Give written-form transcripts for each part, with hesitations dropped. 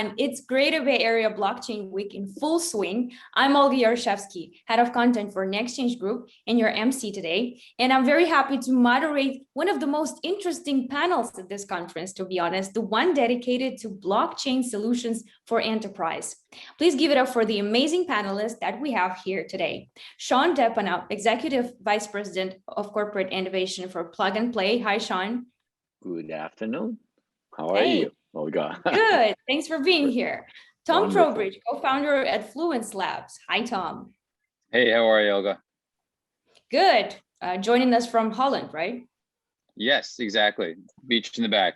everyone. It's Greater Bay Area Blockchain Week in full swing. I'm Olga Yaroshevsky, Head of Content for NexChange Group and your MC today. And I'm very happy to moderate one of the most interesting panels at this conference, to be honest, the one dedicated to blockchain solutions for enterprise. Please give it up for the amazing panelists that we have here today. Shawn Dehpanah, Executive Vice President of Corporate Innovation for Plug and Play. Hi, Shawn. Good afternoon. How are you, Olga? Good. Thanks for being here. Tom Wonderful. Trowbridge, co-founder at Fluence Labs. Hi, Tom. Hey, how are you, Olga? Good. Joining us from Holland, right? Yes, exactly. Beach in the back.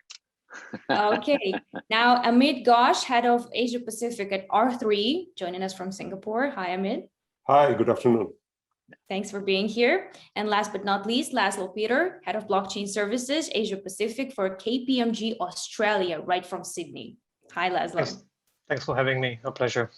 Okay. Now, Amit Ghosh, Head of Asia Pacific at R3, joining us from Singapore. Hi, Amit. Hi, good afternoon. Thanks for being here. And last but not least, Laszlo Peter, Head of Blockchain Services, Asia Pacific for KPMG Australia, right from Sydney. Hi, Laszlo. Thanks for having me. A pleasure.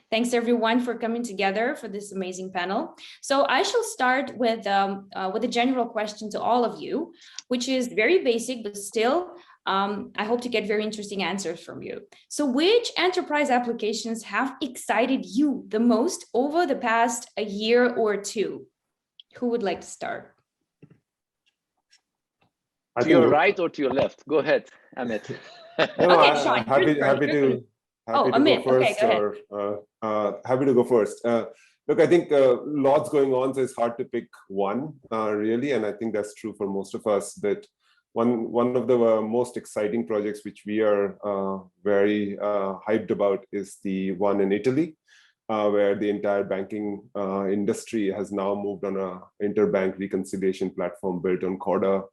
Thanks everyone for coming together for this amazing panel. So I shall start with a general question to all of you, which is very basic, but still, I hope to get very interesting answers from you. So which enterprise applications have excited you the most over the past a year or two? Who would like to start? To your right or to your left? Go ahead, Amit. No, Okay, Shawn, happy to Amit, go first. okay, go Happy to go first. Look, I think lots going on, so it's hard to pick one really, and I think that's true for most of us. But one of the most exciting projects which we are very hyped about is the one in Italy, where the entire banking industry has now moved on a interbank reconciliation platform built on Corda.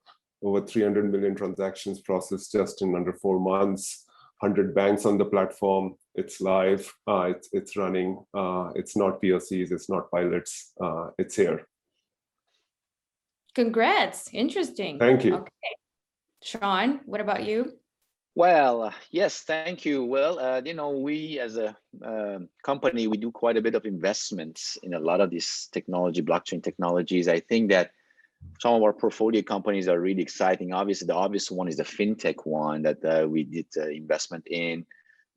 Over 300 million transactions processed just in under 4 months. 100 banks on the platform. It's live. It's running. It's not POCs. It's not pilots. It's here. Congrats. Interesting. Thank you. Okay. Shawn, what about you? Well, yes, thank you. Well, we as a company, we do quite a bit of investments in a lot of these blockchain technologies. I think that some of our portfolio companies are really exciting. Obviously, the obvious one is the fintech one that we did investment in,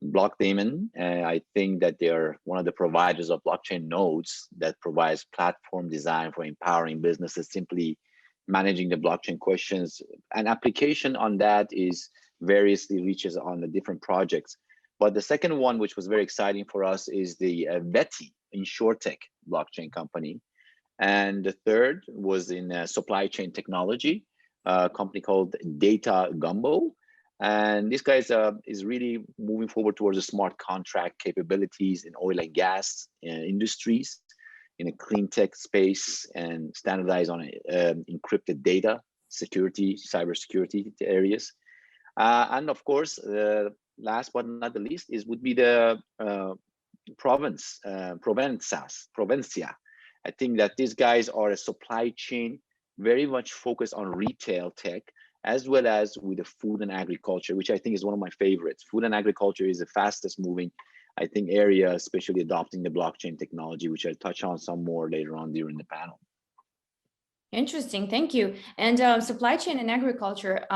Blockdaemon. I think that they are one of the providers of blockchain nodes that provides platform design for empowering businesses, simply managing the blockchain questions. An application on that is variously reaches on the different projects. But the second one, which was very exciting for us, is the Veti InsurTech blockchain company. And the third was in supply chain technology, a company called Data Gumbo. And this guy is really moving forward towards the smart contract capabilities in oil and gas industries, in a clean tech space, and standardize on encrypted data, security, cybersecurity areas. And of course, last but not the least would be the Provencia. I think that these guys are a supply chain, very much focused on retail tech, as well as with the food and agriculture, which I think is one of my favorites. Food and agriculture is the fastest moving, I think, area, especially adopting the blockchain technology, which I'll touch on some more later on during the panel. Interesting, thank you. And supply chain and agriculture.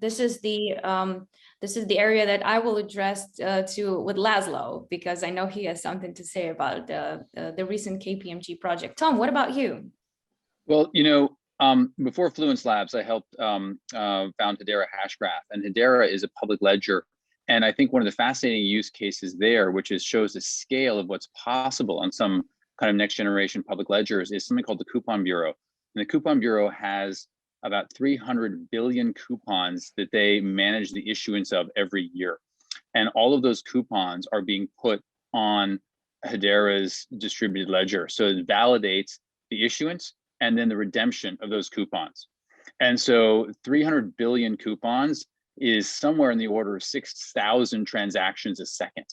This is the area that I will address with Laszlo, because I know he has something to say about the recent KPMG project. Tom, what about you? Well, before Fluence Labs, I helped found Hedera Hashgraph, and Hedera is a public ledger. And I think one of the fascinating use cases there, which shows the scale of what's possible on some kind of next generation public ledgers, is something called the Coupon Bureau. And the Coupon Bureau has about 300 billion coupons that they manage the issuance of every year. And all of those coupons are being put on Hedera's distributed ledger. So it validates the issuance and then the redemption of those coupons. And so 300 billion coupons is somewhere in the order of 6,000 transactions a second.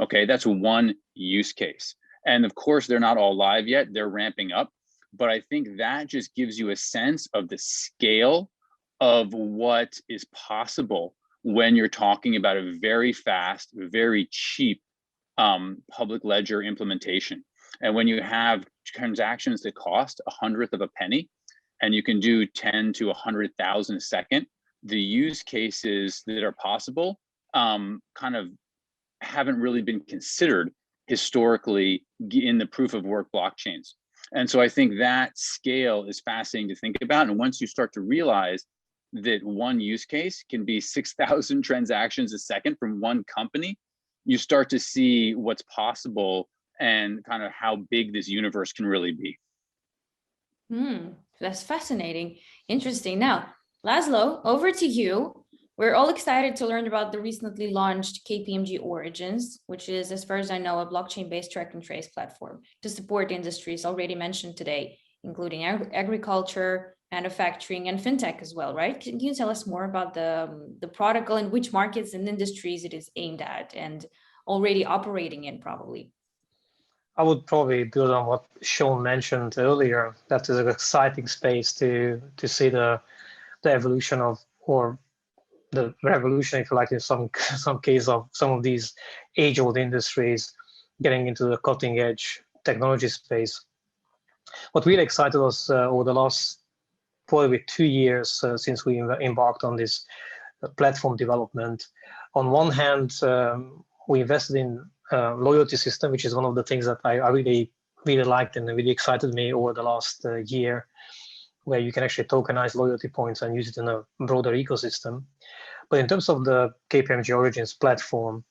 Okay, that's one use case. And of course, they're not all live yet, they're ramping up. But I think that just gives you a sense of the scale of what is possible when you're talking about a very fast, very cheap public ledger implementation. And when you have transactions that cost 1/100 of a penny, and you can do 10 to 100,000 a second, the use cases that are possible kind of haven't really been considered historically in the proof of work blockchains. And so I think that scale is fascinating to think about. And once you start to realize that one use case can be 6,000 transactions a second from one company, you start to see what's possible and kind of how big this universe can really be. That's fascinating. Interesting. Now, Laszlo, over to you. We're all excited to learn about the recently launched KPMG Origins, which is, as far as I know, a blockchain-based track and trace platform to support industries already mentioned today, including agriculture, manufacturing, and fintech as well, right? Can you tell us more about the protocol and which markets and industries it is aimed at and already operating in, probably? I would probably build on what Shawn mentioned earlier. That is an exciting space to see the evolution of, or the revolution, if you like, in some case of some of these age-old industries getting into the cutting-edge technology space. What really excited us over the last probably 2 years since we embarked on this platform development. On one hand, we invested in loyalty system, which is one of the things that I really liked and really excited me over the last year, where you can actually tokenize loyalty points and use it in a broader ecosystem. But in terms of the KPMG Origins platform,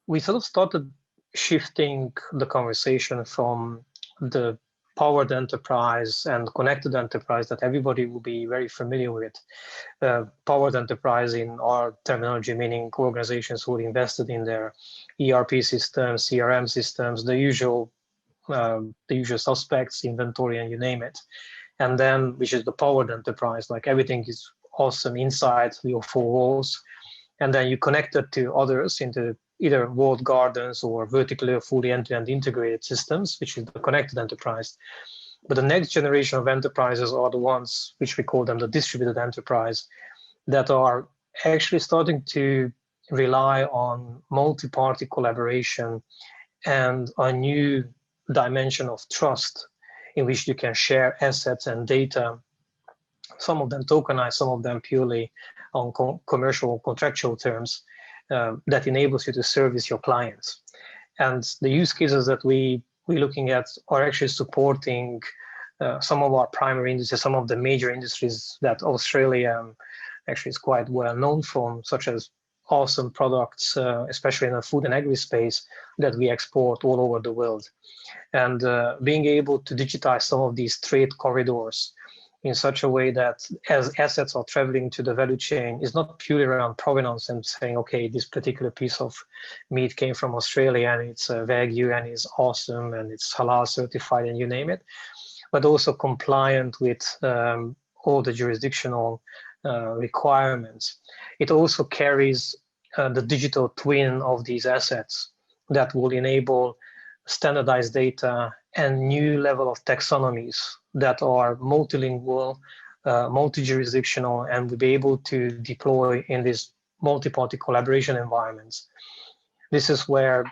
we sort of started shifting the conversation from the powered enterprise and connected enterprise that everybody will be very familiar with. Powered enterprise in our terminology, meaning organizations who invested in their ERP systems, CRM systems, the usual suspects, inventory, and you name it. And then, which is the powered enterprise, like everything is awesome inside your four walls. And then you connect it to others into either walled gardens or vertically or fully end-to-end integrated systems, which is the connected enterprise. But the next generation of enterprises are the ones, which we call them the distributed enterprise, that are actually starting to rely on multi-party collaboration and a new dimension of trust in which you can share assets and data, some of them tokenized, some of them purely on commercial contractual terms, that enables you to service your clients. And the use cases that we're looking at are actually supporting some of our primary industries, some of the major industries that Australia actually is quite well known from, such as awesome products, especially in the food and agri space, that we export all over the world. And being able to digitize some of these trade corridors in such a way that as assets are traveling to the value chain is not purely around provenance and saying, okay, this particular piece of meat came from Australia and it's Wagyu and it's awesome and it's halal certified and you name it, but also compliant with all the jurisdictional requirements. It also carries the digital twin of these assets that will enable standardized data and new level of taxonomies that are multilingual, multi-jurisdictional, and will be able to deploy in these multi-party collaboration environments. This is where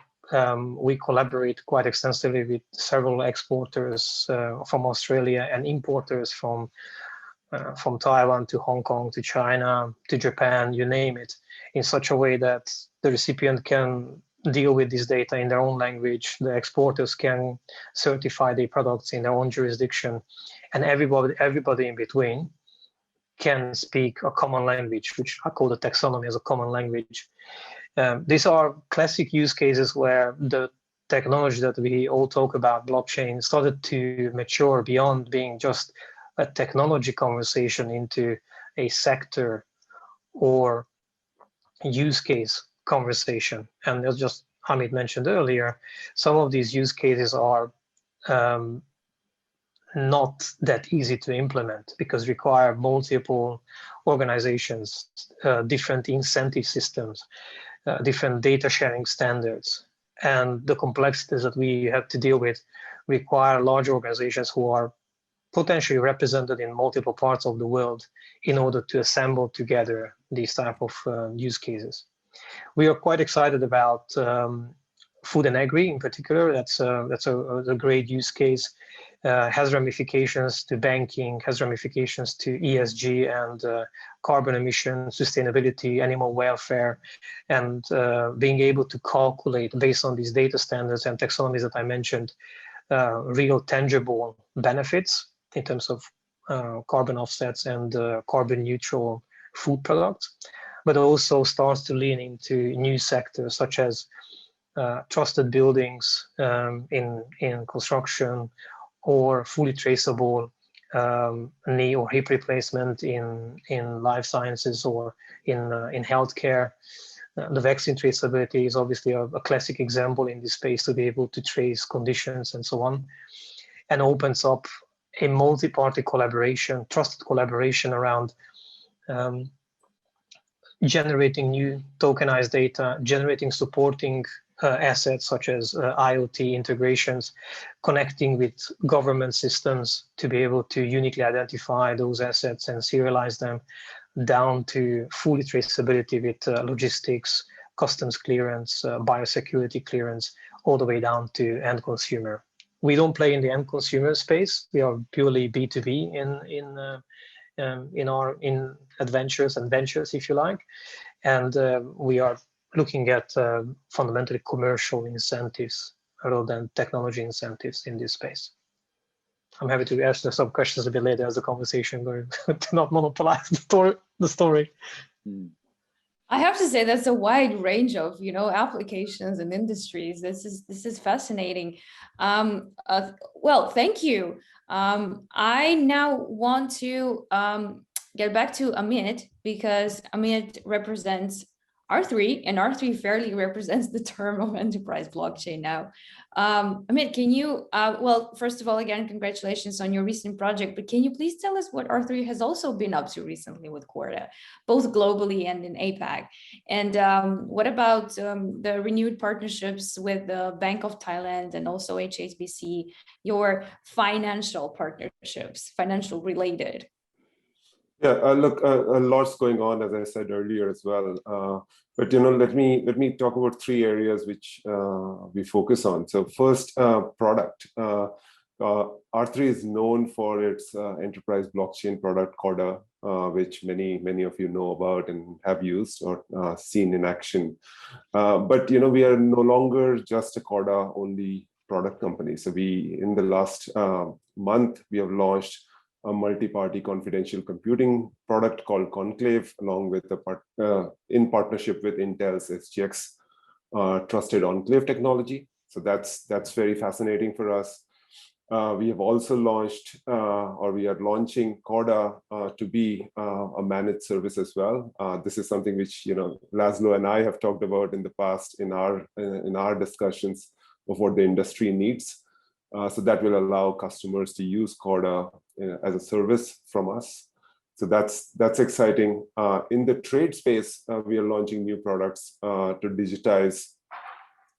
we collaborate quite extensively with several exporters from Australia and importers from Taiwan to Hong Kong to China to Japan, you name it, in such a way that the recipient can deal with this data in their own language, the exporters can certify their products in their own jurisdiction, and everybody in between can speak a common language, which I call the taxonomy as a common language. These are classic use cases where the technology that we all talk about, blockchain, started to mature beyond being just a technology conversation into a sector or use case conversation. And as just Amit mentioned earlier, some of these use cases are not that easy to implement because require multiple organizations, different incentive systems, different data sharing standards. And the complexities that we have to deal with require large organizations who are potentially represented in multiple parts of the world in order to assemble together these type of use cases. We are quite excited about food and agri in particular. That's a great use case. Has ramifications to banking, has ramifications to ESG and carbon emissions, sustainability, animal welfare, and being able to calculate based on these data standards and taxonomies that I mentioned, real tangible benefits in terms of carbon offsets and carbon neutral food products, but also starts to lean into new sectors such as trusted buildings in construction, or fully traceable knee or hip replacement in life sciences or in healthcare. The vaccine traceability is obviously a classic example in this space, to be able to trace conditions and so on, and opens up a multi-party collaboration, trusted collaboration around generating new tokenized data, generating supporting assets such as IoT integrations, connecting with government systems to be able to uniquely identify those assets and serialize them, down to fully traceability with logistics, customs clearance, biosecurity clearance, all the way down to end consumer. We don't play in the end consumer space. We are purely B2B in adventures and ventures, if you like, and we are looking at fundamentally commercial incentives rather than technology incentives in this space. I'm happy to answer some questions a bit later as the conversation goes, to not monopolize the story. I have to say that's a wide range of, applications and industries. This is fascinating. Well, thank you. I now want to get back to Amit, because Amit represents R3, and R3 fairly represents the term of enterprise blockchain now. Amit, can you, well, first of all, again, congratulations on your recent project, but can you please tell us what R3 has also been up to recently with Corda, both globally and in APAC? And what about the renewed partnerships with the Bank of Thailand and also HSBC, your financial partnerships, financial related? Yeah, look, a lot's going on, as I said earlier as well. But let me talk about three areas which we focus on. So first, product. R3 is known for its enterprise blockchain product, Corda, which many of you know about and have used or seen in action. But we are no longer just a Corda only product company. So in the last month, we have launched a multi-party confidential computing product called Conclave, along with in partnership with Intel's SGX trusted enclave technology. So that's very fascinating for us. We have also launched, or we are launching Corda to be a managed service as well. This is something which Laszlo and I have talked about in the past in our discussions of what the industry needs. So that will allow customers to use Corda as a service from us. So that's exciting. In the trade space, we are launching new products to digitize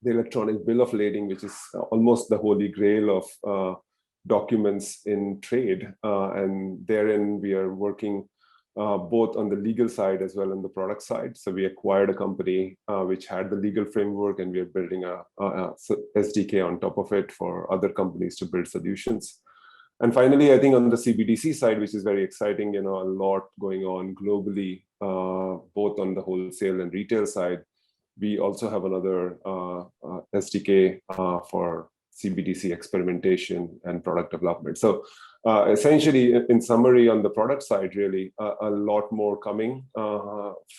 the electronic bill of lading, which is almost the holy grail of documents in trade. And therein, we are working both on the legal side as well on the product side. So we acquired a company which had the legal framework, and we are building a SDK on top of it for other companies to build solutions. And finally, I think on the CBDC side, which is very exciting, a lot going on globally, both on the wholesale and retail side. We also have another SDK for CBDC experimentation and product development. So essentially, in summary, on the product side, really a lot more coming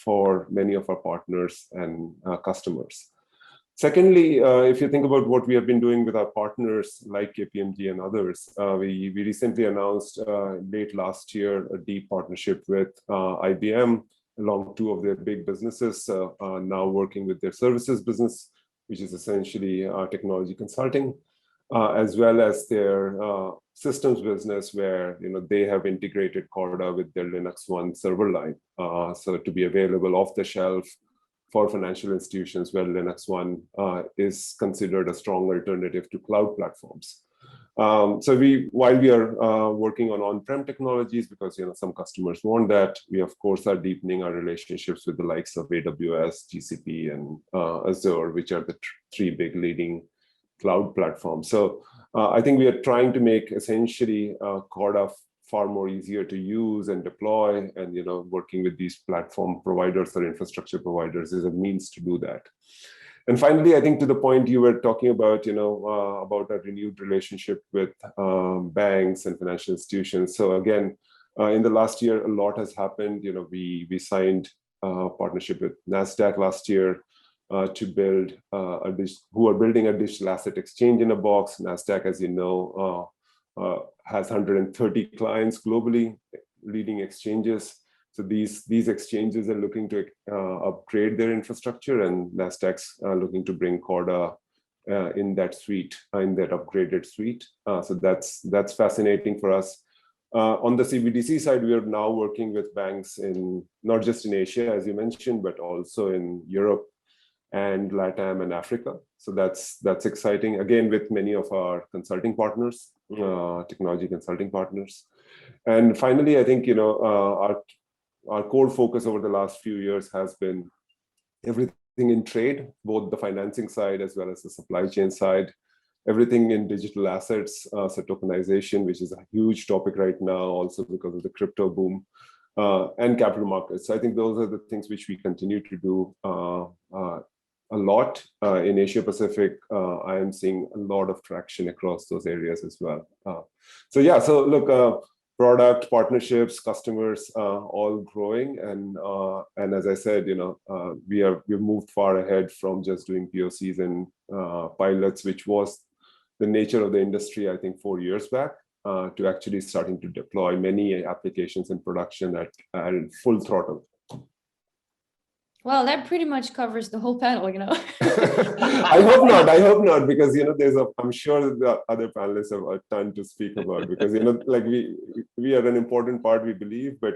for many of our partners and customers. Secondly, if you think about what we have been doing with our partners like KPMG and others, we recently announced late last year a deep partnership with IBM, along two of their big businesses, now working with their services business, which is essentially technology consulting, as well as their systems business, where they have integrated Corda with their Linux One server line, so to be available off the shelf for financial institutions where Linux One is considered a strong alternative to cloud platforms. So while we are working on on-prem technologies, because some customers want that, we of course are deepening our relationships with the likes of AWS, GCP, and Azure, which are the three big leading cloud platforms. So I think we are trying to make essentially Corda far more easier to use and deploy, and working with these platform providers or infrastructure providers is a means to do that. And finally, I think to the point you were talking about, about a renewed relationship with banks and financial institutions. So again, in the last year, a lot has happened. We signed a partnership with NASDAQ last year to build who are building a digital asset exchange in a box. NASDAQ, as you know, has 130 clients globally, leading exchanges. So these exchanges are looking to upgrade their infrastructure, and NASDAQ's looking to bring Corda in that suite, in that upgraded suite. So that's fascinating for us. On the CBDC side, we are now working with banks not just in Asia, as you mentioned, but also in Europe and LATAM and Africa. So that's exciting. Again, with many of our consulting partners, technology consulting partners. And finally, I think our core focus over the last few years has been everything in trade, both the financing side as well as the supply chain side, everything in digital assets, so tokenization, which is a huge topic right now, also because of the crypto boom, and capital markets. So I think those are the things which we continue to do a lot. In Asia Pacific, I am seeing a lot of traction across those areas as well. So look, product partnerships, customers, all growing, and as I said, we've moved far ahead from just doing POCs and pilots, which was the nature of the industry, I think 4 years back, to actually starting to deploy many applications in production at full throttle. Well, that pretty much covers the whole panel, I hope not, because I'm sure the other panelists have a ton to speak about, because like we are an important part, we believe, but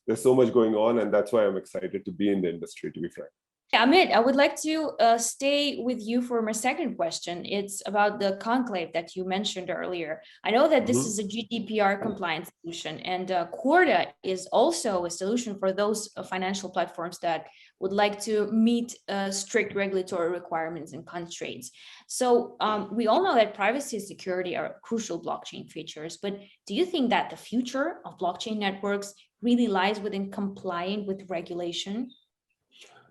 there's so much going on, and that's why I'm excited to be in the industry, to be frank. Amit, I would like to stay with you for my second question. It's about the conclave that you mentioned earlier. I know that this is a GDPR compliant solution, and Corda is also a solution for those financial platforms that would like to meet strict regulatory requirements and constraints. So we all know that privacy and security are crucial blockchain features, but do you think that the future of blockchain networks really lies within complying with regulation?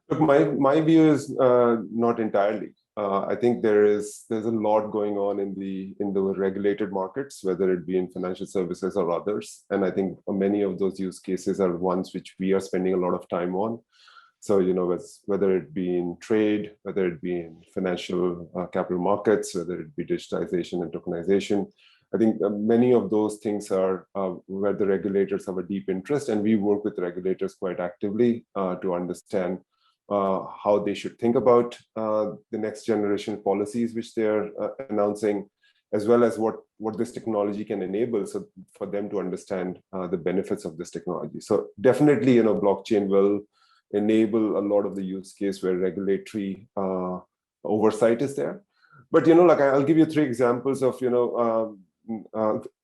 Look, my view is not entirely. I think there's a lot going on in the regulated markets, whether it be in financial services or others. And I think many of those use cases are ones which we are spending a lot of time on. So, whether it be in trade, whether it be in financial capital markets, whether it be digitization and tokenization, I think many of those things are where the regulators have a deep interest, and we work with regulators quite actively to understand how they should think about the next generation policies which they're announcing, as well as what this technology can enable, so for them to understand the benefits of this technology. So definitely, blockchain will enable a lot of the use case where regulatory oversight is there. But like I'll give you 3 examples of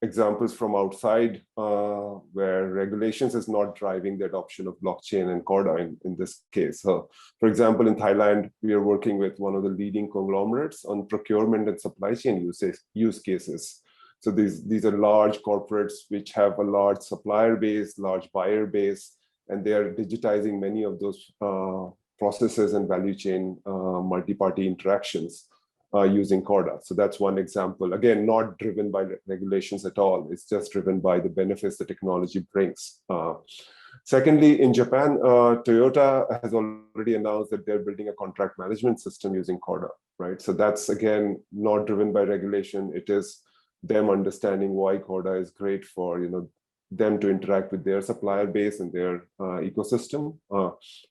examples from outside where regulations is not driving the adoption of blockchain and Corda in this case. So, for example, in Thailand, we are working with one of the leading conglomerates on procurement and supply chain use cases. So these are large corporates which have a large supplier base, large buyer base, and they are digitizing many of those processes and value chain multi-party interactions using Corda. So that's one example. Again, not driven by regulations at all. It's just driven by the benefits the technology brings. Secondly, in Japan, Toyota has already announced that they're building a contract management system using Corda, right? So that's, again, not driven by regulation. It is them understanding why Corda is great for, them to interact with their supplier base and their ecosystem,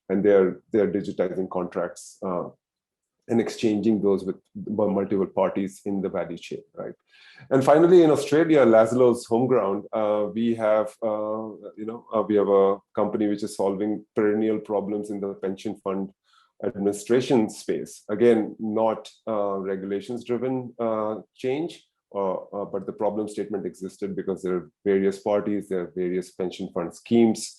and they're digitizing contracts and exchanging those with multiple parties in the value chain, right? And finally, in Australia, Laszlo's home ground, we have a company which is solving perennial problems in the pension fund administration space. Again, not regulations-driven change but the problem statement existed because there are various parties, there are various pension fund schemes.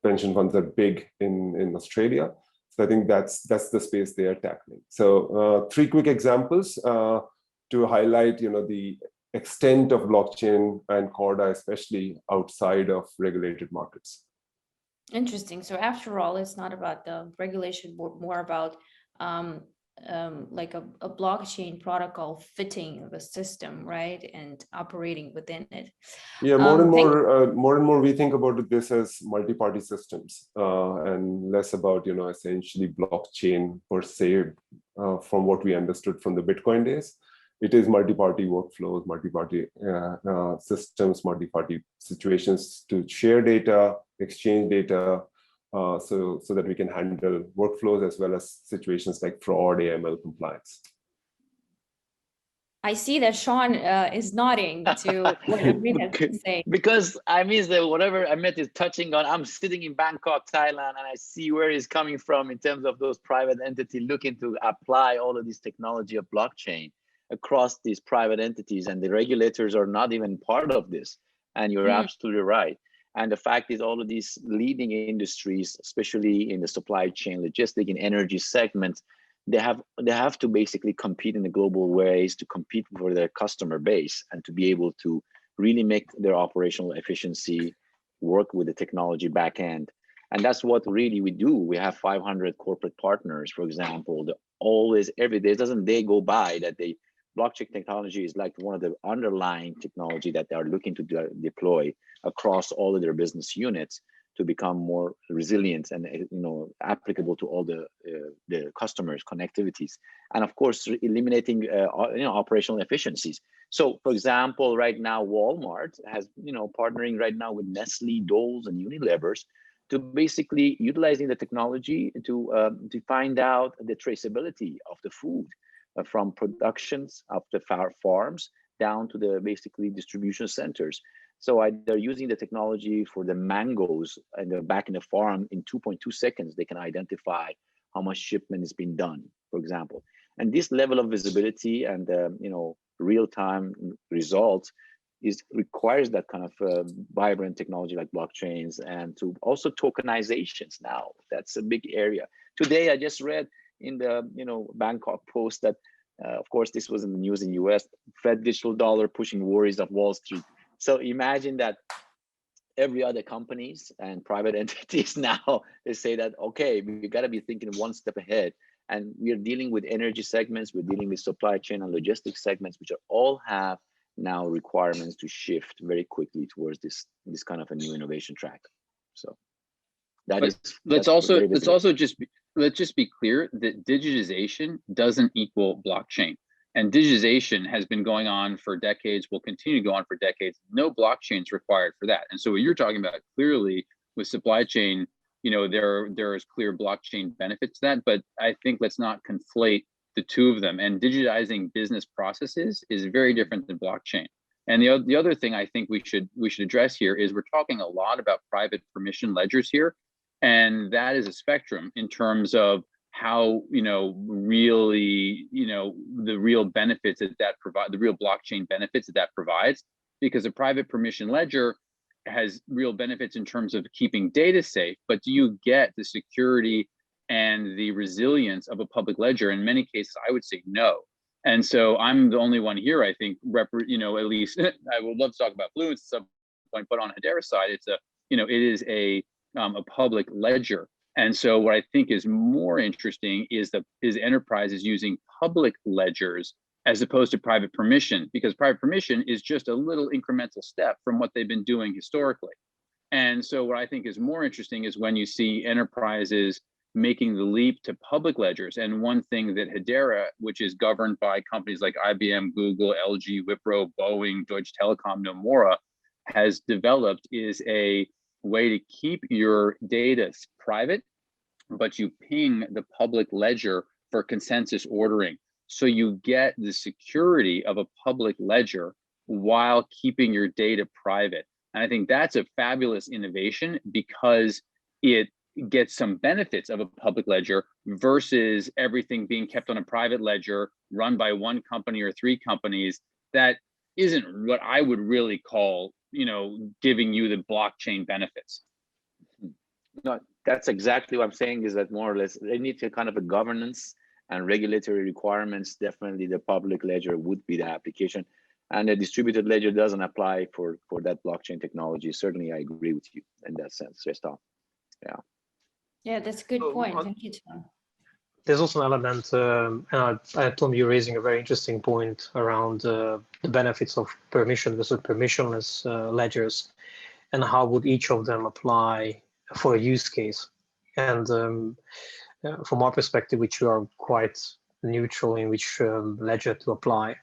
Pension funds are big in Australia. So I think that's the space they are tackling. So 3 quick examples to highlight, the extent of blockchain and Corda, especially outside of regulated markets. Interesting. So after all, it's not about the regulation, more about like a blockchain protocol fitting the system, right, and operating within it. Yeah, more and more we think about this as multi-party systems and less about essentially blockchain per se from what we understood from the Bitcoin days. It is multi-party workflows, multi-party systems, multi-party situations to share data, exchange data, so that we can handle workflows as well as situations like fraud, AML compliance. I see that Shawn is nodding to what Amit has been saying. Because I mean that whatever Amit is touching on, I'm sitting in Bangkok, Thailand, and I see where he's coming from in terms of those private entities looking to apply all of this technology of blockchain across these private entities, and the regulators are not even part of this. And you're absolutely right. And the fact is, all of these leading industries, especially in the supply chain, logistic, and energy segments, they have to basically compete in the global ways to compete for their customer base and to be able to really make their operational efficiency work with the technology back end. And that's what really we do. We have 500 corporate partners, for example. Always, every day, doesn't day go by that blockchain technology is like one of the underlying technology that they are looking to deploy across all of their business units to become more resilient and applicable to all the customers' connectivities, and of course eliminating operational efficiencies. So, for example, right now Walmart has partnering right now with Nestle, Dole's, and Unilever's to basically utilizing the technology to find out the traceability of the food from productions of the farms down to the basically distribution centers. So they're using the technology for the mangoes and they're back in the farm in 2.2 seconds. They can identify how much shipment is being done, for example. And this level of visibility and real-time results requires that kind of vibrant technology like blockchains, and to also tokenizations now. That's a big area. Today, I just read in the Bangkok Post that, of course, this was in the news in US, Fed digital dollar pushing worries of Wall Street. So imagine that every other companies and private entities now, they say that, okay, we got to be thinking one step ahead. And we are dealing with energy segments, we're dealing with supply chain and logistics segments, which all have now requirements to shift very quickly towards this kind of a new innovation track. So let's just be clear that digitization doesn't equal blockchain. And digitization has been going on for decades, will continue to go on for decades. No blockchain is required for that. And so what you're talking about clearly with supply chain, there is clear blockchain benefits to that, but I think let's not conflate the two of them. And digitizing business processes is very different than blockchain. And the other thing I think we should address here is we're talking a lot about private permission ledgers here, and that is a spectrum in terms of how really the real benefits that provide, the real blockchain benefits that provides, because a private permission ledger has real benefits in terms of keeping data safe, but do you get the security and the resilience of a public ledger? In many cases, I would say no. And so I'm the only one here, I think, at least I would love to talk about Fluence at some point, but on Hedera's side, it is a public ledger. And so what I think is more interesting is enterprises using public ledgers as opposed to private permission, because private permission is just a little incremental step from what they've been doing historically. And so what I think is more interesting is when you see enterprises making the leap to public ledgers. And one thing that Hedera, which is governed by companies like IBM, Google, LG, Wipro, Boeing, Deutsche Telekom, Nomura, has developed is a way to keep your data private, but you ping the public ledger for consensus ordering. So you get the security of a public ledger while keeping your data private. And I think that's a fabulous innovation because it get some benefits of a public ledger versus everything being kept on a private ledger run by one company or three companies, that isn't what I would really call, giving you the blockchain benefits. No, that's exactly what I'm saying, is that more or less they need to kind of a governance and regulatory requirements. Definitely the public ledger would be the application, and the distributed ledger doesn't apply for that blockchain technology. Certainly, I agree with you in that sense, Tom. Yeah. Yeah, that's a good point. Thank you, Tom. There's also an element, and Tom, you're raising a very interesting point around the benefits of permission versus permissionless ledgers, and how would each of them apply for a use case. And from our perspective, which we are quite neutral in which ledger to apply,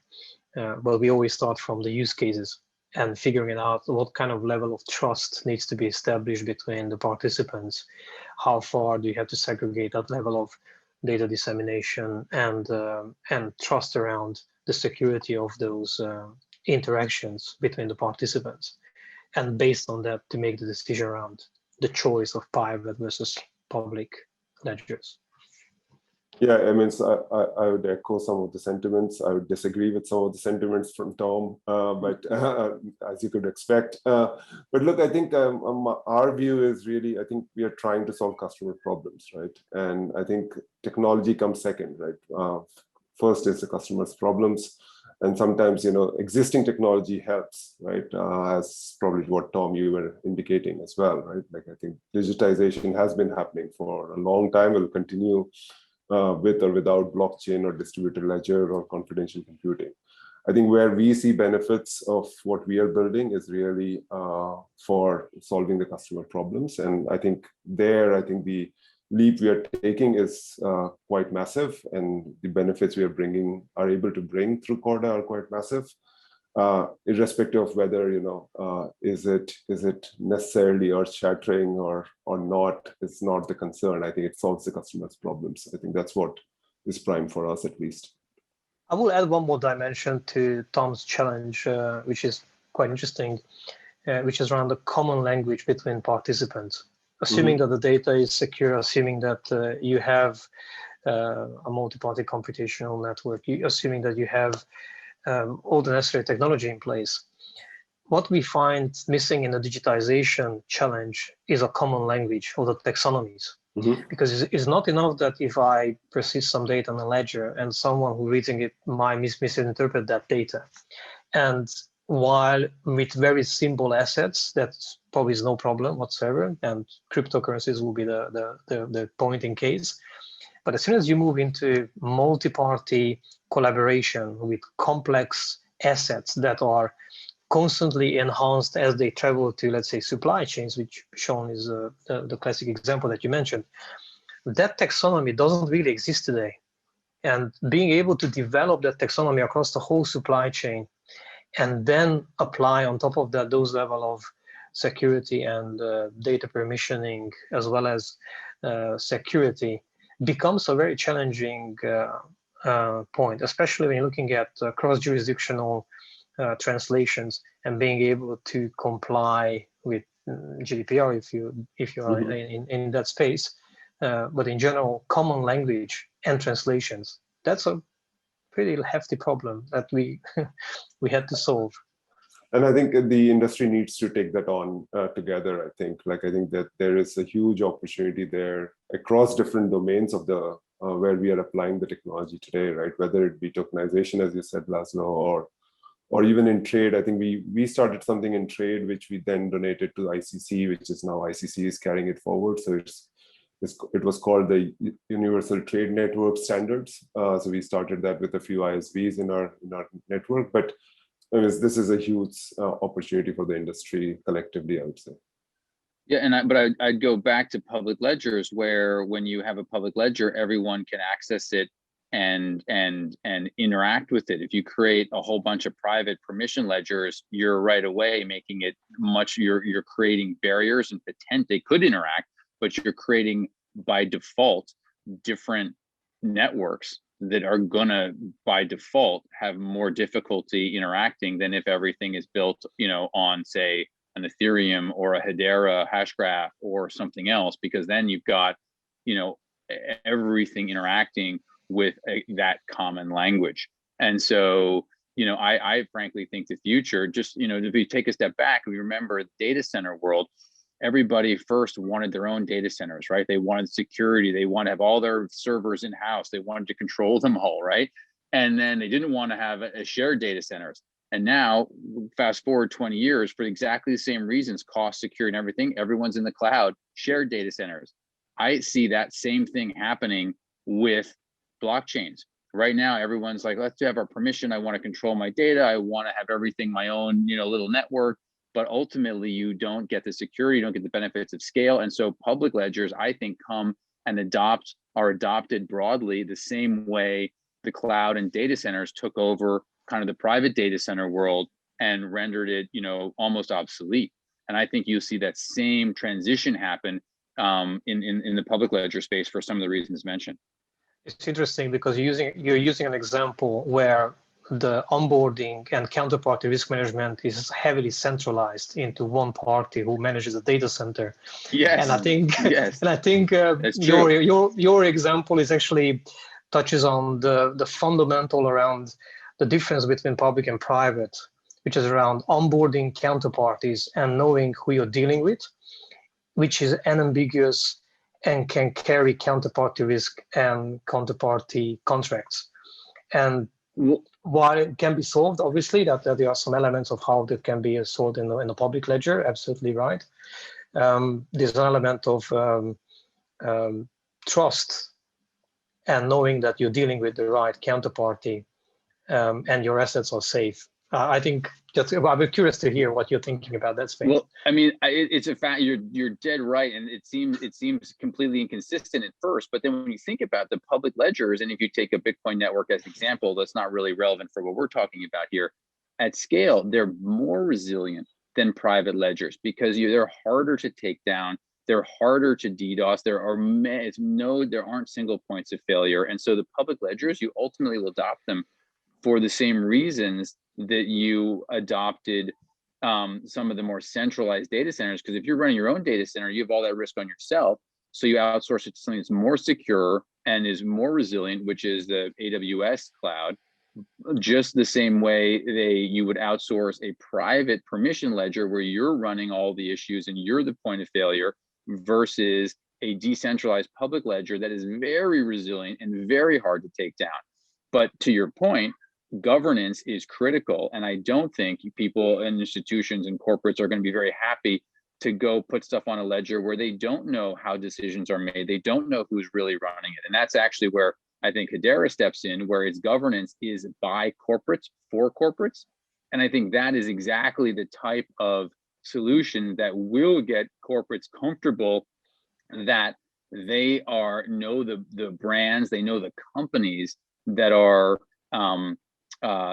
but we always start from the use cases and figuring out what kind of level of trust needs to be established between the participants. How far do you have to segregate that level of data dissemination and trust around the security of those interactions between the participants, and based on that to make the decision around the choice of private versus public ledgers. Yeah, I mean, so I would echo some of the sentiments. I would disagree with some of the sentiments from Tom, but as you could expect. But look, I think our view is really, I think we are trying to solve customer problems, right? And I think technology comes second, right? First is the customer's problems. And sometimes, existing technology helps, right? As probably what, Tom, you were indicating as well, right? Like, I think digitization has been happening for a long time. It will continue with or without blockchain or distributed ledger or confidential computing. I think where we see benefits of what we are building is really for solving the customer problems. And I think the leap we are taking is quite massive, and the benefits we are able to bring through Corda are quite massive. Irrespective of whether is it necessarily earth-shattering or not, it's not the concern. I think it solves the customer's problems. I think that's what is prime for us, at least. I will add one more dimension to Tom's challenge, which is quite interesting, which is around the common language between participants. Assuming that the data is secure, assuming that you have a multi-party computational network, assuming that you have all the necessary technology in place. What we find missing in the digitization challenge is a common language of the taxonomies. Because it's not enough that if I persist some data on a ledger and someone who reading it might misinterpret that data. And while with very simple assets, that probably is no problem whatsoever, and cryptocurrencies will be the point in case. But as soon as you move into multi-party collaboration with complex assets that are constantly enhanced as they travel to, let's say, supply chains, which Shawn is the classic example that you mentioned, that taxonomy doesn't really exist today. And being able to develop that taxonomy across the whole supply chain and then apply on top of that those level of security and data permissioning as well as security becomes a very challenging point, especially when you're looking at cross-jurisdictional translations and being able to comply with GDPR if you are in that space. But in general, common language and translations, that's a pretty hefty problem that we we had to solve. And I think the industry needs to take that on together. I think that there is a huge opportunity there across different domains of the where we are applying the technology today, right? Whether it be tokenization, as you said, Laszlo, or even in trade. I think we started something in trade, which we then donated to ICC, which is now ICC is carrying it forward. So it was called the Universal Trade Network Standards. So we started that with a few ISVs in our network, but this is a huge opportunity for the industry collectively, I would say. Yeah, but I'd go back to public ledgers, where when you have a public ledger, everyone can access it and interact with it. If you create a whole bunch of private permission ledgers, you're right away making it you're creating barriers and they could interact, but you're creating by default different networks that are gonna by default have more difficulty interacting than if everything is built on, say, an Ethereum or a Hedera hash graph or something else, because then you've got, everything interacting with that common language. And so, I frankly think the future, just, if we take a step back and we remember the data center world, everybody first wanted their own data centers, right? They wanted security. They want to have all their servers in house. They wanted to control them all, right? And then they didn't want to have a shared data centers. And now, fast forward 20 years, for exactly the same reasons, cost, security, and everything, everyone's in the cloud, shared data centers. I see that same thing happening with blockchains. Right now, everyone's like, let's have our permission. I want to control my data. I want to have everything my own, little network. But ultimately, you don't get the security, you don't get the benefits of scale. And so public ledgers, I think, come and are adopted broadly the same way the cloud and data centers took over kind of the private data center world and rendered it, almost obsolete. And I think you'll see that same transition happen in the public ledger space for some of the reasons mentioned. It's interesting because you're using an example where the onboarding and counterparty risk management is heavily centralized into one party who manages a data center. Yes. And I think, yes. and I think your example is actually touches on the fundamental around the difference between public and private, which is around onboarding counterparties and knowing who you're dealing with, which is unambiguous and can carry counterparty risk and counterparty contracts. And while it can be solved, obviously, that there are some elements of how that can be solved in the public ledger, absolutely right. There's an element of trust and knowing that you're dealing with the right counterparty and your assets are safe. I think I'm curious to hear what you're thinking about that space. Well, I mean, it's a fact. You're dead right, and it seems completely inconsistent at first. But then when you think about the public ledgers, and if you take a Bitcoin network as an example, that's not really relevant for what we're talking about here. At scale, they're more resilient than private ledgers because they're harder to take down. They're harder to DDoS. There aren't single points of failure, and so the public ledgers, you ultimately will adopt them for the same reasons that you adopted some of the more centralized data centers. Because if you're running your own data center, you have all that risk on yourself. So you outsource it to something that's more secure and is more resilient, which is the AWS cloud. Just the same way you would outsource a private permission ledger where you're running all the issues and you're the point of failure versus a decentralized public ledger that is very resilient and very hard to take down. But to your point, governance is critical. And I don't think people and institutions and corporates are going to be very happy to go put stuff on a ledger where they don't know how decisions are made. They don't know who's really running it. And that's actually where I think Hedera steps in, where its governance is by corporates for corporates. And I think that is exactly the type of solution that will get corporates comfortable that they know the brands, they know the companies that are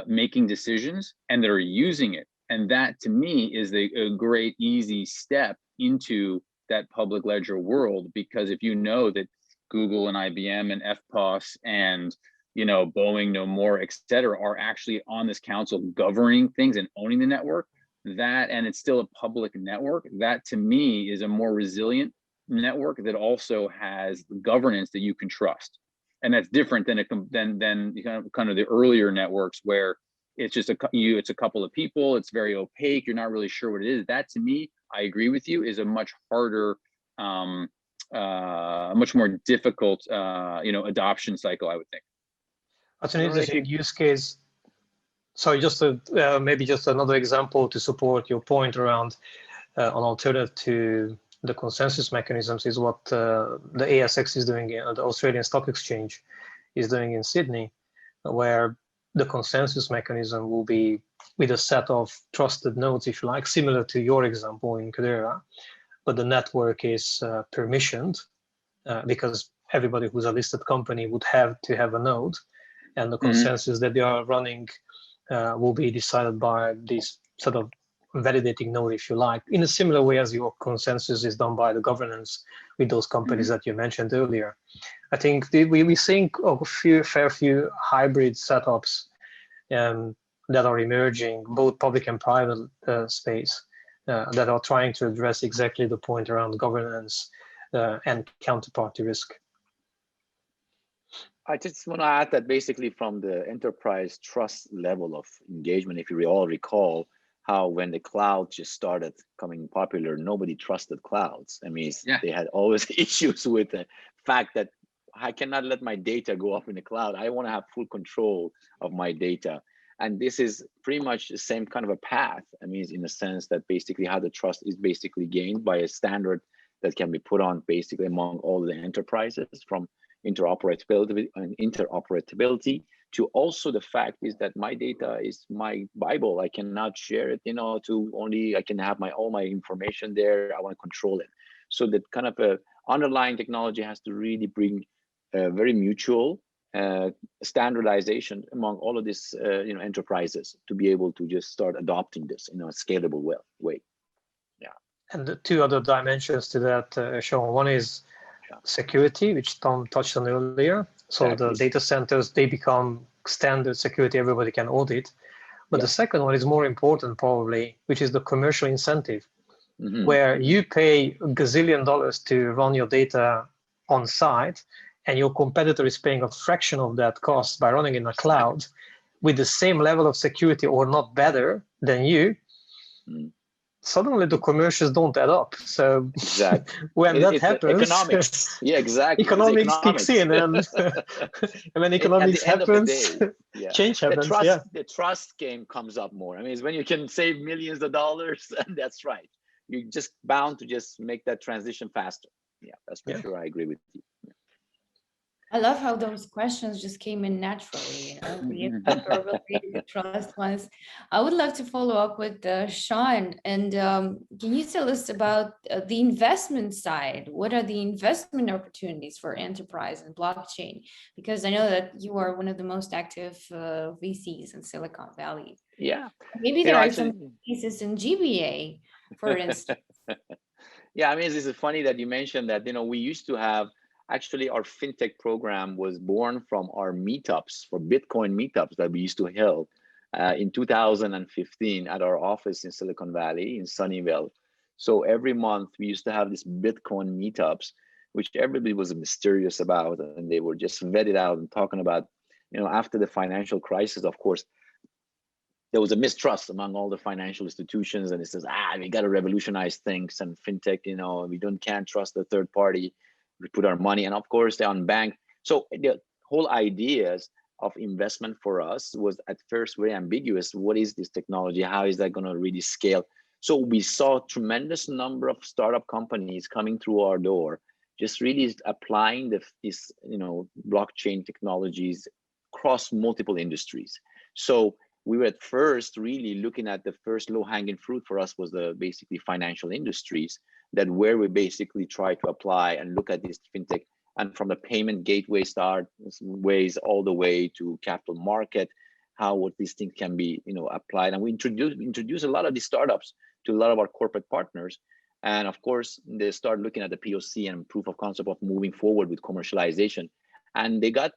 making decisions and that are using it. And that to me is a great easy step into that public ledger world, because if you know that Google and IBM and FPOS and Boeing no more, et cetera, are actually on this council governing things and owning the network, and it's still a public network, that to me is a more resilient network that also has governance that you can trust. And that's different than kind of the earlier networks where it's just it's a couple of people, it's very opaque, you're not really sure what it is. That to me, I agree with you, is a much harder, much more difficult, adoption cycle, I would think. That's an interesting use case. Sorry, maybe just another example to support your point around an alternative to the consensus mechanisms is what the ASX is doing, the Australian Stock Exchange is doing in Sydney, where the consensus mechanism will be with a set of trusted nodes, if you like, similar to your example in Hedera, but the network is permissioned because everybody who's a listed company would have to have a node, and the consensus that they are running will be decided by this sort of validating node, if you like, in a similar way as your consensus is done by the governance with those companies that you mentioned earlier. I think we think of a fair few hybrid setups that are emerging, both public and private space, that are trying to address exactly the point around governance and counterparty risk. I just want to add that basically from the enterprise trust level of engagement, if you all recall how when the cloud just started coming popular, nobody trusted clouds. I mean, they had always issues with the fact that I cannot let my data go up in the cloud. I want to have full control of my data. And this is pretty much the same kind of a path. I mean, in the sense that basically how the trust is basically gained by a standard that can be put on basically among all the enterprises, from interoperability to also the fact is that my data is my Bible. I cannot share it, to only, I can have all my information there. I want to control it. So that kind of a underlying technology has to really bring very mutual standardization among all of these enterprises to be able to just start adopting this in a scalable way. Yeah. And the two other dimensions to that, Shawn. One is security, which Tom touched on earlier. So exactly. The data centers, they become standard security, everybody can audit. But the second one is more important probably, which is the commercial incentive, where you pay $1 gazillion to run your data on site, and your competitor is paying a fraction of that cost by running in a cloud with the same level of security or not better than you. Suddenly the commercials don't add up. So when that happens, economics. Yeah, exactly. Economics kicks in, and when economics happens, change happens. The trust game comes up more. I mean, it's when you can save millions of dollars, and that's right. You're just bound to just make that transition faster. Yeah, that's for sure. I agree with you. I love how those questions just came in naturally, the interoperability, the trust ones. I would love to follow up with Shawn. And can you tell us about the investment side? What are the investment opportunities for enterprise and blockchain? Because I know that you are one of the most active VCs in Silicon Valley. Yeah. Maybe there are some cases in GBA, for instance. Yeah, I mean, this is funny that you mentioned that, we used to have, actually, our fintech program was born from our meetups, for Bitcoin meetups that we used to hold in 2015 at our office in Silicon Valley in Sunnyvale. So every month we used to have these Bitcoin meetups, which everybody was mysterious about, and they were just vetted out and talking about, after the financial crisis, of course, there was a mistrust among all the financial institutions, and it says, we got to revolutionize things and fintech, we can't trust the third party. We put our money, and of course they're unbanked. So the whole ideas of investment for us was at first very ambiguous. What is this technology? How is that going to really scale? So we saw a tremendous number of startup companies coming through our door, just really applying these blockchain technologies across multiple industries. So we were at first really looking at the first low-hanging fruit for us was the basically financial industries, that where we basically try to apply and look at this fintech, and from the payment gateway ways all the way to capital market, what these things can be applied. And we introduce a lot of these startups to a lot of our corporate partners. And of course, they start looking at the POC and proof of concept of moving forward with commercialization. And they got,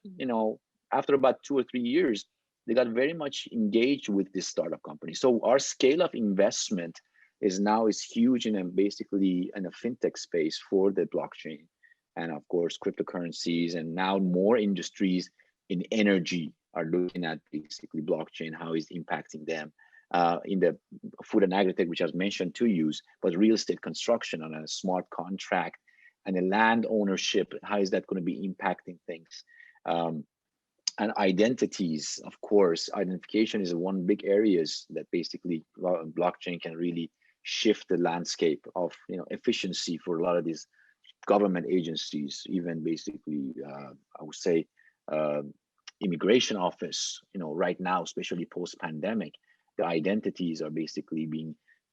after about 2 or 3 years, they got very much engaged with this startup company. So our scale of investment is huge basically in a fintech space for the blockchain, and of course cryptocurrencies, and now more industries in energy are looking at basically blockchain, how is impacting them in the food and agri-tech, which I was mentioned to use, but real estate construction on a smart contract, and the land ownership, how is that going to be impacting things? And identities, of course, identification is one big areas that basically blockchain can really shift the landscape of efficiency for a lot of these government agencies, even basically I would say immigration office. Right now, especially post-pandemic, the identities are basically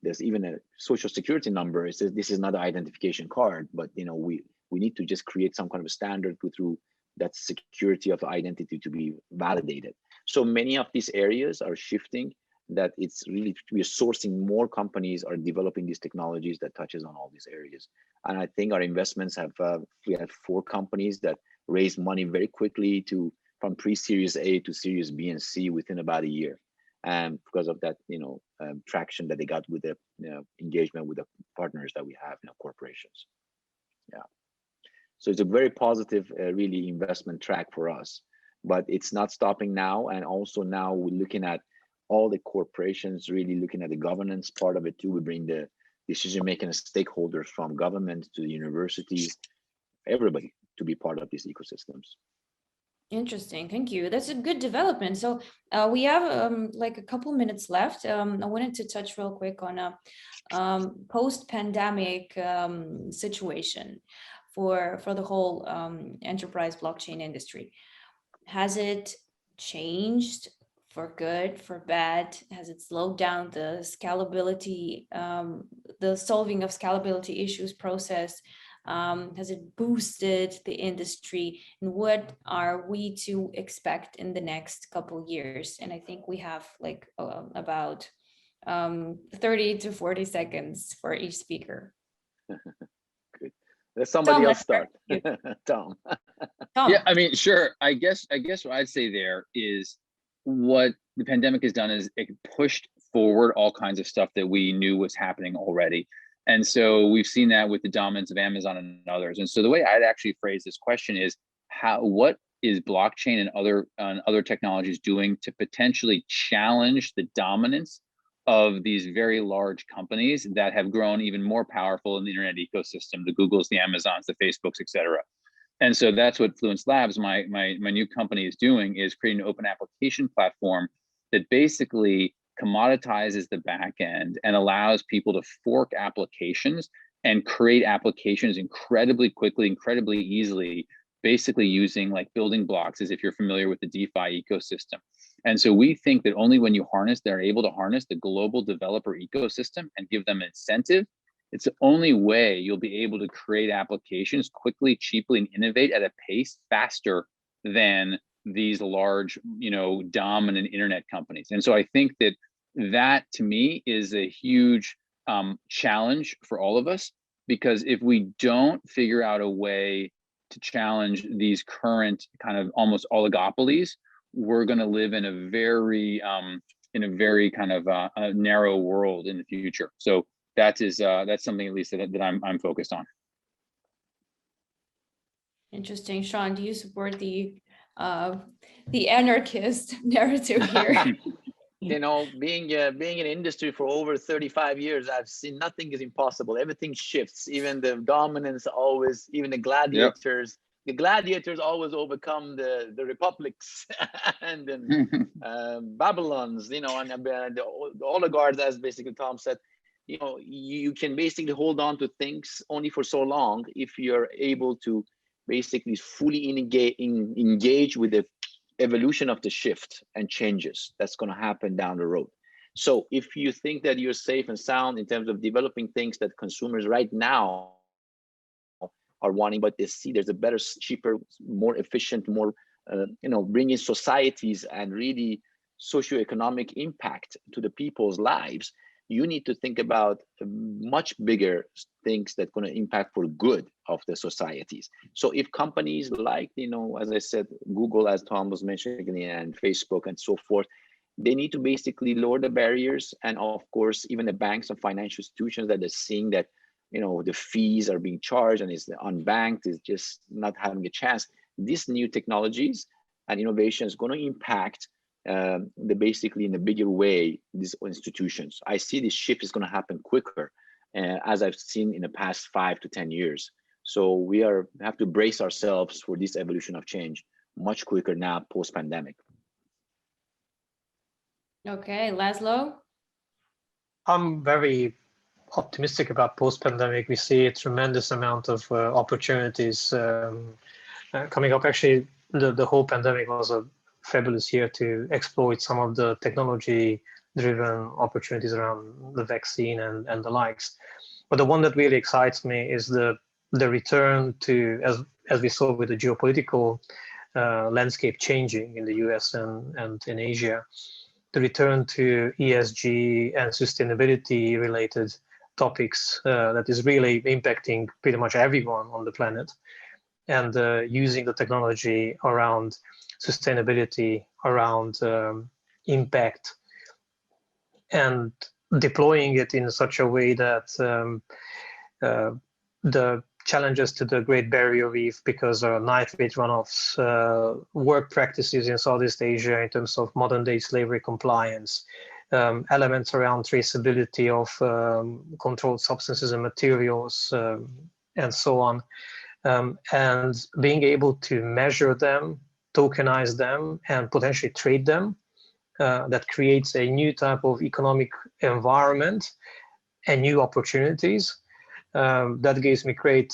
there's even a social security number. It says this is not an identification card, but we need to just create some kind of a standard through that security of identity to be validated. So many of these areas are shifting, that it's really, we are sourcing more companies are developing these technologies that touches on all these areas. And I think our investments we have 4 companies that raise money very quickly from pre-series A to series B and C within about a year. and because of that, traction that they got with the engagement with the partners that we have, corporations. Yeah. So it's a very positive, really investment track for us, but it's not stopping now. And also now we're looking at all the corporations, really looking at the governance part of it too. We bring the decision-making stakeholders from government to the universities, everybody to be part of these ecosystems. Interesting, thank you. That's a good development. So we have like a couple minutes left. I wanted to touch real quick on a post-pandemic situation for the whole enterprise blockchain industry. Has it changed for good, for bad? Has it slowed down the scalability, the solving of scalability issues process? Has it boosted the industry? And what are we to expect in the next couple years? And I think we have like about 30 to 40 seconds for each speaker. Good. Let somebody else start. Tom. Yeah, I mean, sure. I guess what I'd say there is what the pandemic has done is it pushed forward all kinds of stuff that we knew was happening already. And so we've seen that with the dominance of Amazon and others. And so the way I'd actually phrase this question is what is blockchain and other technologies doing to potentially challenge the dominance of these very large companies that have grown even more powerful in the internet ecosystem, the Googles, the Amazons, the Facebooks, et cetera. And so that's what Fluence Labs, my new company, is doing, is creating an open application platform that basically commoditizes the back end and allows people to fork applications and create applications incredibly quickly, incredibly easily, basically using like building blocks, as if you're familiar with the DeFi ecosystem. And so we think that only when they're able to harness the global developer ecosystem and give them incentive, it's the only way you'll be able to create applications quickly, cheaply, and innovate at a pace faster than these large, dominant internet companies. And so I think that to me is a huge challenge for all of us, because if we don't figure out a way to challenge these current kind of almost oligopolies, we're going to live in a very kind of a narrow world in the future. So that's something at least that I'm focused on. Interesting. Shawn, do you support the anarchist narrative here? Being in industry for over 35 years, I've seen nothing is impossible. Everything shifts. Even the dominance always, even the gladiators. Yep. The gladiators always overcome the republics and then Babylons, and the oligarchs, as basically Tom said. You can basically hold on to things only for so long if you're able to basically fully engage with the evolution of the shift and changes that's going to happen down the road. So if you think that you're safe and sound in terms of developing things that consumers right now are wanting, but they see there's a better, cheaper, more efficient, more bringing societies and really socioeconomic impact to the people's lives, you need to think about much bigger things that are going to impact for good of the societies. So if companies like, as I said, Google, as Tom was mentioning, and Facebook and so forth, they need to basically lower the barriers. And of course, even the banks and financial institutions that are seeing that, the fees are being charged and is unbanked, is just not having a chance. These new technologies and innovation is going to impact basically in a bigger way these institutions. I see this shift is going to happen quicker, as I've seen in the past 5 to 10 years. So we have to brace ourselves for this evolution of change much quicker now post-pandemic. Okay, Laszlo? I'm very optimistic about post-pandemic. We see a tremendous amount of opportunities coming up. Actually, the whole pandemic was a fabulous year to exploit some of the technology-driven opportunities around the vaccine and the likes. But the one that really excites me is the return to, as we saw with the geopolitical landscape changing in the US and in Asia, the return to ESG and sustainability related topics that is really impacting pretty much everyone on the planet, and using the technology around sustainability, around impact and deploying it in such a way that the challenges to the Great Barrier Reef, because of nitrate runoffs, work practices in Southeast Asia in terms of modern day slavery compliance, elements around traceability of controlled substances and materials, and so on, and being able to measure them, tokenize them, and potentially trade them, that creates a new type of economic environment and new opportunities. That gives me great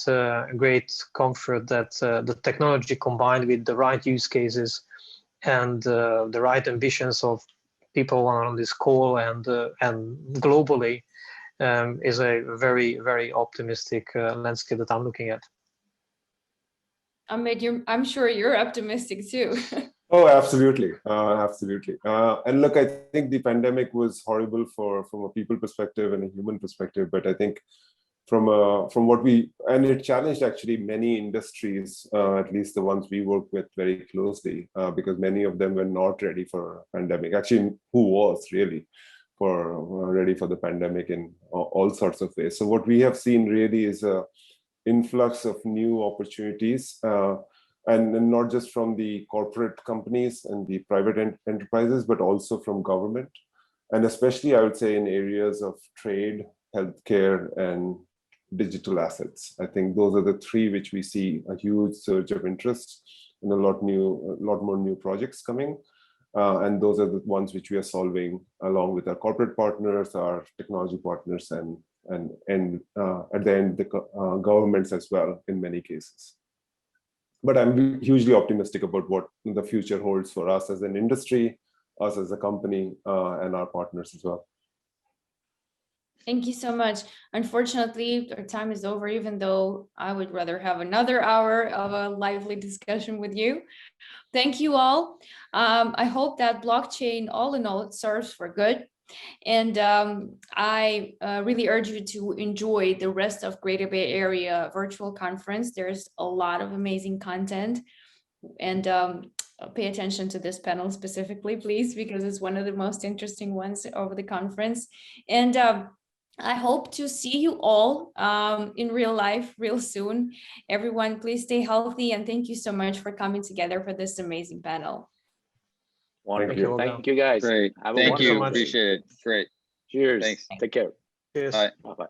comfort that the technology combined with the right use cases and the right ambitions of people on this call and globally is a very, very optimistic landscape that I'm looking at. Amit, I'm sure you're optimistic too. Oh, absolutely, absolutely. And look, I think the pandemic was horrible from a people perspective and a human perspective, but I think from what and it challenged actually many industries, at least the ones we work with very closely, because many of them were not ready for a pandemic. Actually, who was really ready for the pandemic in all sorts of ways. So what we have seen really is a influx of new opportunities, and not just from the corporate companies and the private enterprises, but also from government, and especially I would say in areas of trade, healthcare, and digital assets. I think those are the three which we see a huge surge of interest and a lot more new projects coming. And those are the ones which we are solving along with our corporate partners, our technology partners, and at the end, the governments as well in many cases. But I'm hugely optimistic about what the future holds for us as an industry, us as a company, and our partners as well. Thank you so much. Unfortunately, our time is over, even though I would rather have another hour of a lively discussion with you. Thank you all. I hope that blockchain, all in all, it serves for good. And I really urge you to enjoy the rest of Greater Bay Area virtual conference. There's a lot of amazing content. And pay attention to this panel specifically, please, because it's one of the most interesting ones over the conference. And I hope to see you all in real life real soon. Everyone, please stay healthy, and thank you so much for coming together for this amazing panel. Wonderful. Thank you, guys. Great. Thank you. Appreciate it. Great. Cheers. Thanks. Take care. Cheers. Bye. Bye-bye.